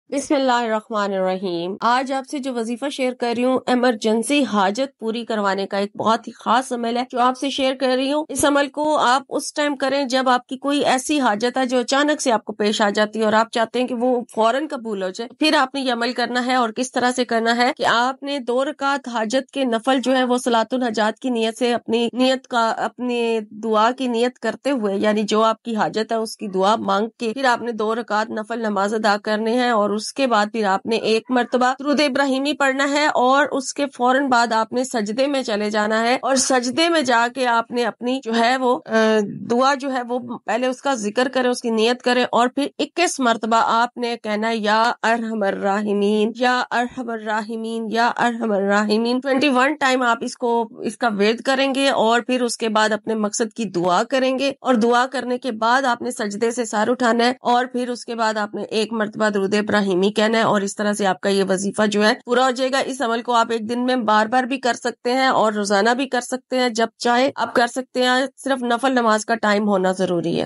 بسم اللہ الرحمن الرحیم۔ آج آپ سے جو وظیفہ شیئر کر رہی ہوں ایمرجنسی حاجت پوری کروانے کا ایک بہت ہی خاص عمل ہے جو آپ سے شیئر کر رہی ہوں۔ اس عمل کو آپ اس ٹائم کریں جب آپ کی کوئی ایسی حاجت ہے جو اچانک سے آپ کو پیش آ جاتی ہے اور آپ چاہتے ہیں کہ وہ فوراً قبول ہو جائے۔ پھر آپ نے یہ عمل کرنا ہے اور کس طرح سے کرنا ہے کہ آپ نے 2 رکعت حاجت کے نفل جو ہے وہ صلاۃ الحاجات کی نیت سے اپنی دعا کی نیت کرتے ہوئے، یعنی جو آپ کی حاجت ہے اس کی دعا مانگ کے پھر آپ نے 2 رکعت نفل نماز ادا کرنے ہیں، اور اس کے بعد پھر آپ نے 1 مرتبہ درود ابراہیمی پڑھنا ہے، اور اس کے فوراً بعد آپ نے سجدے میں چلے جانا ہے، اور سجدے میں جا کے آپ نے اپنی جو ہے وہ دعا جو ہے وہ پہلے اس کا ذکر کریں، اس کی نیت کریں، اور پھر 21 مرتبہ آپ نے کہنا ہے یا ارحم الراحمین یا ارحم الراحمین یا ارحم الراحمین۔ 21 ٹائم آپ اس کا ورد کریں گے، اور پھر اس کے بعد اپنے مقصد کی دعا کریں گے، اور دعا کرنے کے بعد آپ نے سجدے سے سر اٹھانا ہے، اور پھر اس کے بعد آپ نے 1 مرتبہ درود ابراہیمی کہنا ہے، اور اس طرح سے آپ کا یہ وظیفہ جو ہے پورا ہو جائے گا۔ اس عمل کو آپ ایک دن میں بار بار بھی کر سکتے ہیں اور روزانہ بھی کر سکتے ہیں، جب چاہے آپ کر سکتے ہیں، صرف نفل نماز کا ٹائم ہونا ضروری ہے۔